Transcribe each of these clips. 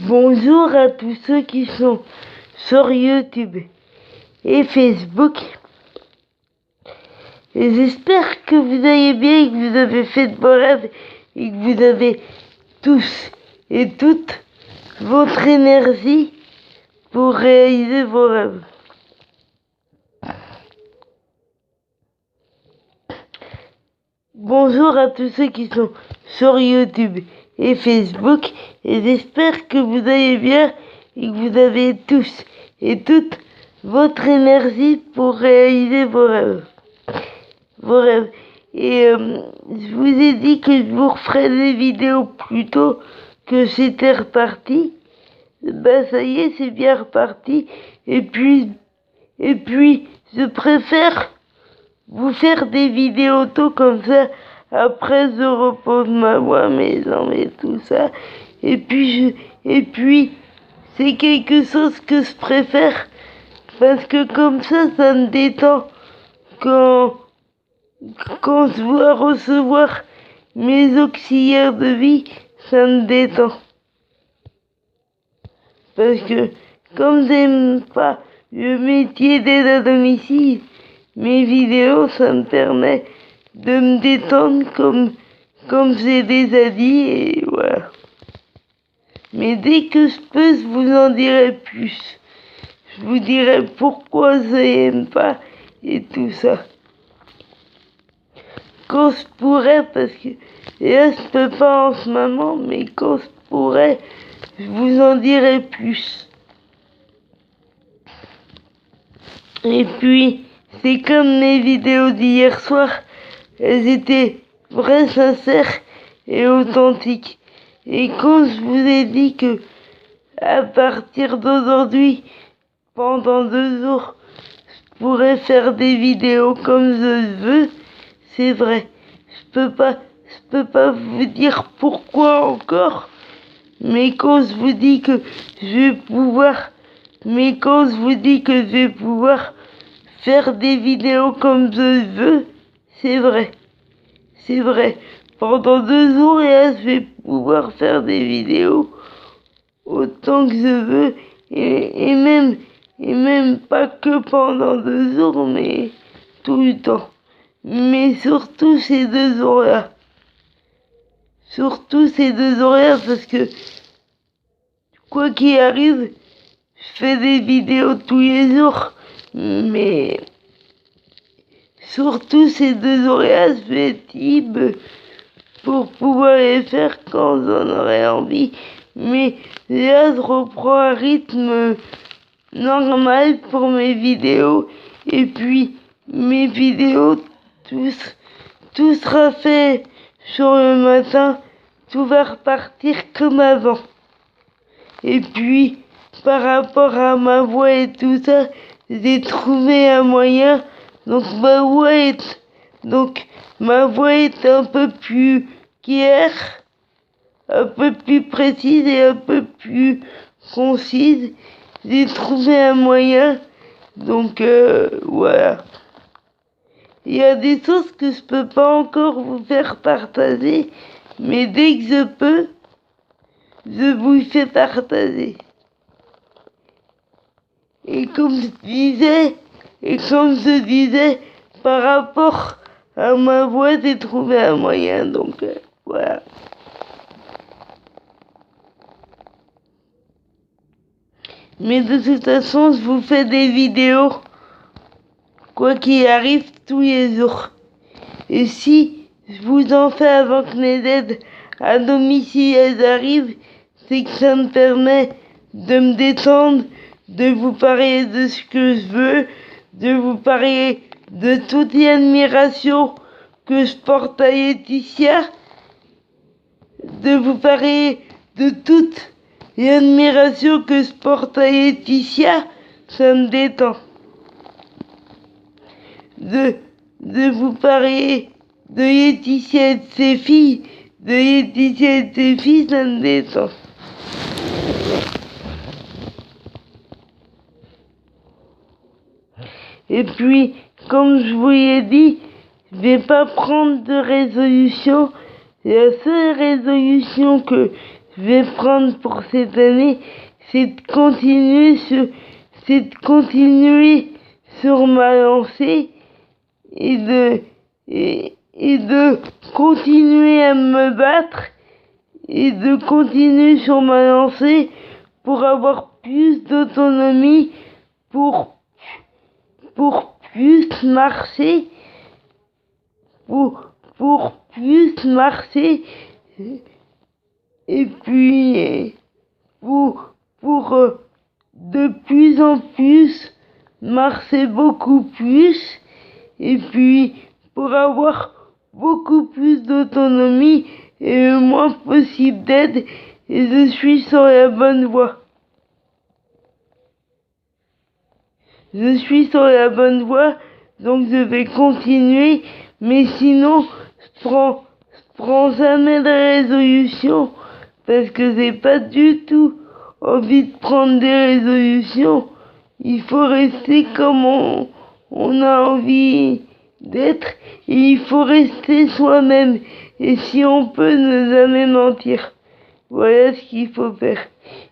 Bonjour à tous ceux qui sont sur YouTube et Facebook. Et j'espère que vous allez bien et que vous avez fait de beaux rêves et que vous avez tous et toutes votre énergie pour réaliser vos rêves. Bonjour à tous ceux qui sont sur YouTube et Facebook et j'espère que vous allez bien et que vous avez tous et toutes votre énergie pour réaliser vos rêves. Et je vous ai dit que je vous referais des vidéos plus tôt, que c'était reparti. Ben ça y est, c'est bien reparti. Et puis je préfère vous faire des vidéos tôt comme ça. Après je repose ma voix, mes jambes et tout ça. Et puis c'est quelque chose que je préfère parce que comme ça me détend quand je dois recevoir mes auxiliaires de vie, ça me détend. Parce que comme j'aime pas le métier d'aide à domicile, mes vidéos, ça me permet de me détendre comme j'ai déjà dit et voilà. Mais dès que je peux, je vous en dirai plus. Je vous dirai pourquoi je n'aime pas et tout ça. Quand je pourrais, parce que là je peux pas en ce moment, mais quand je pourrais, je vous en dirai plus. Et puis, c'est comme mes vidéos d'hier soir, elles étaient vraies, sincères et authentiques. Et quand je vous ai dit que à partir d'aujourd'hui, pendant 2 jours, je pourrais faire des vidéos comme je veux, c'est vrai. Je peux pas vous dire pourquoi encore, mais quand je vous dis que je vais pouvoir faire des vidéos comme je veux, c'est vrai. C'est vrai. Pendant 2 jours, et là, je vais pouvoir faire des vidéos autant que je veux, et même pas que pendant 2 jours, mais tout le temps. Mais surtout ces 2 jours-là. Surtout ces 2 horaires parce que quoi qu'il arrive, je fais des vidéos tous les jours. Mais surtout ces 2 horaires, je vais être libre pour pouvoir les faire quand j'en aurai envie. Mais là, je reprends un rythme normal pour mes vidéos. Et puis, mes vidéos, tout sera fait sur le matin. Tout va repartir comme avant. Et puis, par rapport à ma voix et tout ça, j'ai trouvé un moyen. Donc, ma voix est un peu plus claire, un peu plus précise et un peu plus concise. J'ai trouvé un moyen. Donc, voilà. Il y a des choses que je peux pas encore vous faire partager, mais dès que je peux, je vous fais partager. Et comme je disais, par rapport à ma voix, j'ai trouvé un moyen, donc voilà. Mais de toute façon, je vous fais des vidéos, quoi qu'il arrive, tous les jours. Et si je vous en fais avant que les aides à domicile arrivent, c'est que ça me permet de me détendre, de vous parler de ce que je veux, de vous parler de toute l'admiration que je porte à Laetitia, de vous parler de toute l'admiration que je porte à Laetitia, ça me détend. De vous parler de Laetitia et de ses filles, ça me détend. Et puis, comme je vous l'ai dit, je vais pas prendre de résolution. La seule résolution que je vais prendre pour cette année, c'est de continuer sur ma lancée et de continuer à me battre et de continuer sur ma lancée pour avoir plus d'autonomie, pour plus marcher, pour plus marcher, et puis pour de plus en plus marcher beaucoup plus, et puis pour avoir beaucoup plus d'autonomie et le moins possible d'aide, et je suis sur la bonne voie. Je suis sur la bonne voie, donc je vais continuer, mais sinon, je prends jamais de résolution, parce que j'ai pas du tout envie de prendre des résolutions. Il faut rester comme on a envie d'être, et il faut rester soi-même, et si on peut ne jamais mentir. Voilà ce qu'il faut faire.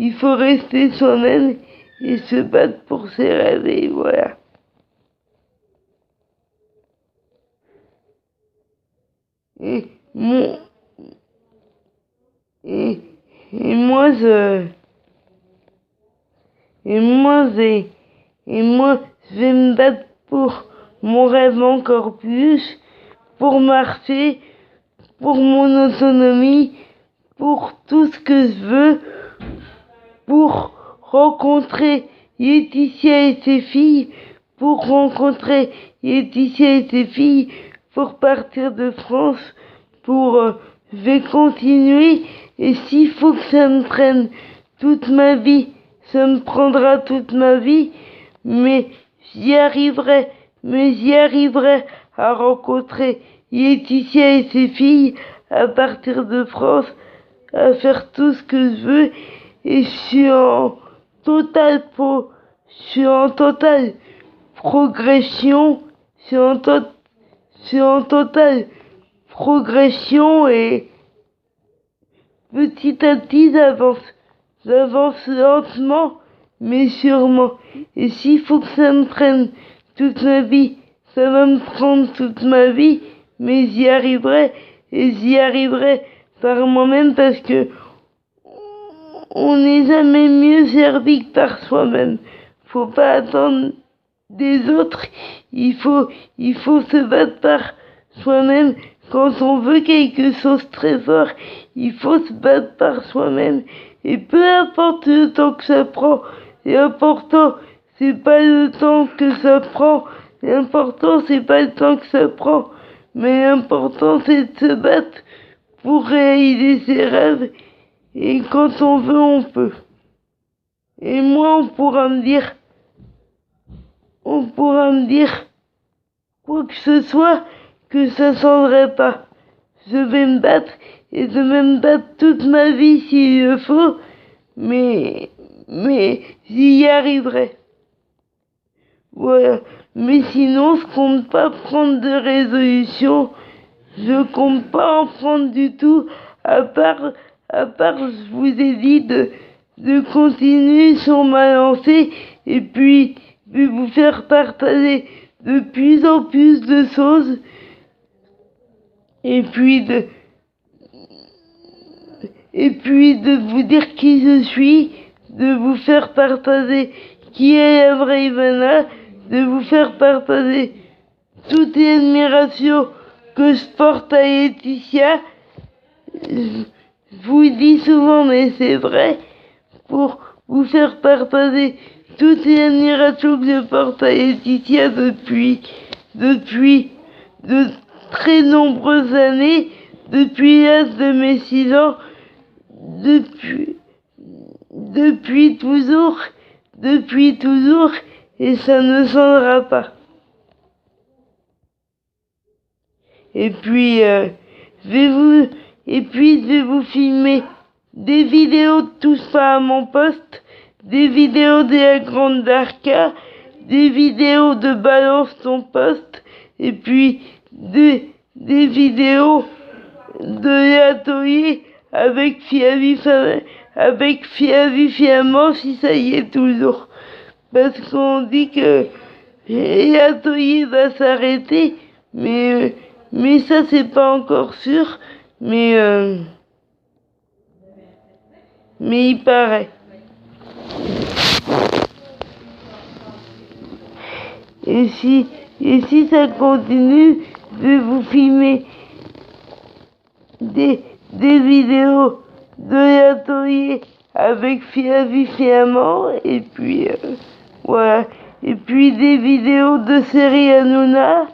Il faut rester soi-même et se battre pour ses rêves, et voilà. Et mon et moi je vais me battre pour mon rêve encore plus, pour marcher, pour mon autonomie, pour tout ce que je veux, pour rencontrer Laetitia et ses filles, pour rencontrer Laetitia et ses filles, pour partir de France, je vais continuer, et s'il faut que ça me prenne toute ma vie, ça me prendra toute ma vie, mais j'y arriverai à rencontrer Laetitia et ses filles, à partir de France, à faire tout ce que je veux, et je suis en totale progression, je suis en totale progression, et petit à petit j'avance lentement mais sûrement, et s'il faut que ça me prenne toute ma vie, ça va me prendre toute ma vie, mais j'y arriverai, et j'y arriverai par moi-même, parce que on n'est jamais mieux servi que par soi-même. Faut pas attendre des autres, il faut se battre par soi-même. Quand on veut quelque chose très fort, il faut se battre par soi-même, et peu importe le temps que ça prend. L'important, c'est pas le temps que ça prend, l'important c'est pas le temps que ça prend, mais l'important c'est de se battre pour réaliser ses rêves, et quand on veut, on peut. Et moi, on pourra me dire quoi que ce soit, que ça changerait pas. Je vais me battre, et je vais me battre toute ma vie s'il le faut, mais j'y arriverai. Voilà. Mais sinon, je compte pas prendre de résolution. Je compte pas en prendre du tout, à part, je vous ai dit de continuer sur ma lancée, et puis vous faire partager de plus en plus de choses, et puis de vous dire qui je suis, de vous faire partager qui est la vraie Ivana, de vous faire partager toute l'admiration que je porte à Laetitia. Je vous le dis souvent, mais c'est vrai, pour vous faire partager toute l'admiration que je porte à Laetitia depuis de très nombreuses années, depuis l'âge de mes 6 ans, depuis toujours, et ça ne changera pas. Et puis, je vais vous filmer des vidéos de Tout ça à mon poste, des vidéos de la Grande Darka, des vidéos de Balance ton poste, et puis des vidéos de l'atelier avec fièrement si ça y est toujours. Parce qu'on dit que Yatoye va s'arrêter, mais ça c'est pas encore sûr, mais il paraît. Et si ça continue, je vais vous filmer des vidéos de Yatoye avec fièrement, et puis voilà. Et puis des vidéos de série Hanouna.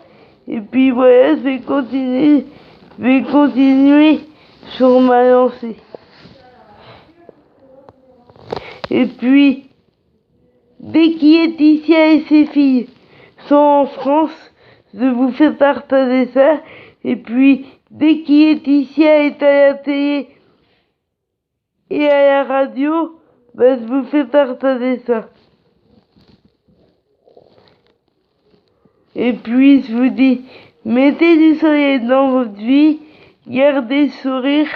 Et puis voilà, je vais continuer sur ma lancée. Et puis, dès qu'Laetitia et ses filles sont en France, je vous fais partager ça. Et puis, dès qu'Laetitia est à la télé et à la radio, je vous fais partager ça. Et puis, je vous dis, mettez du soleil dans votre vie, gardez le sourire,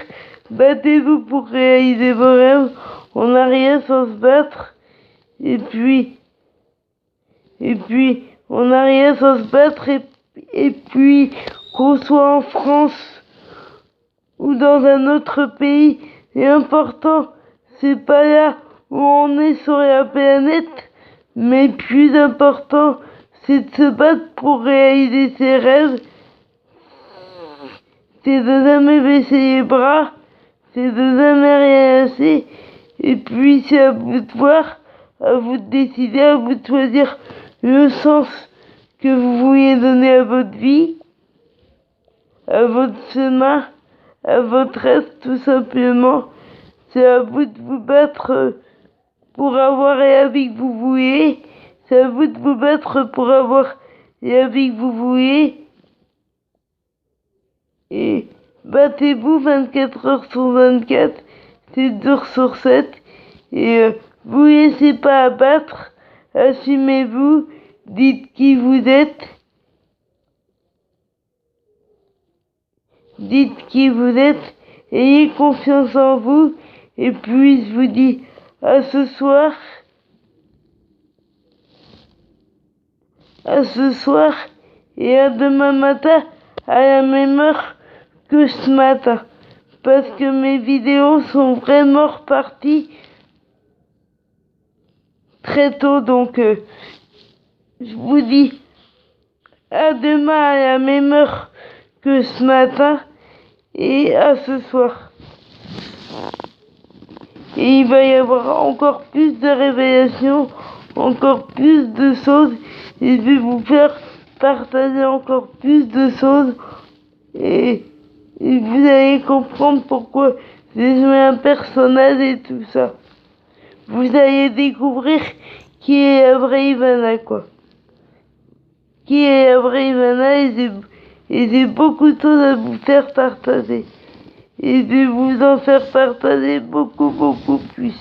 battez-vous pour réaliser vos rêves, on n'a rien sans se battre. Et puis, on n'a rien sans se battre, et puis, qu'on soit en France ou dans un autre pays, l'important, c'est pas là où on est sur la planète, mais plus important, c'est de se battre pour réaliser ses rêves, c'est de jamais baisser les bras, c'est de jamais rien lâcher, et puis c'est à vous de voir, à vous de décider, à vous de choisir le sens que vous voulez donner à votre vie, à votre chemin, à votre rêve tout simplement. C'est à vous de vous battre pour avoir la vie que vous voulez. C'est à vous de vous battre pour avoir la vie que vous voulez. Et battez-vous 24 heures sur 24, 7 jours sur 7. Et vous laissez pas abattre. Assumez-vous. Dites qui vous êtes. Dites qui vous êtes. Ayez confiance en vous. Et puis je vous dis à ce soir. Et à demain matin à la même heure que ce matin, parce que mes vidéos sont vraiment reparties très tôt, donc je vous dis à demain à la même heure que ce matin et à ce soir. Et il va y avoir encore plus de révélations, encore plus de choses, et je vais vous faire partager encore plus de choses, et vous allez comprendre pourquoi j'ai joué un personnage et tout ça. Vous allez découvrir qui est la vraie Ivana, quoi. Qui est la vraie Ivana, et j'ai beaucoup de choses à vous faire partager. Et je vais vous en faire partager beaucoup plus.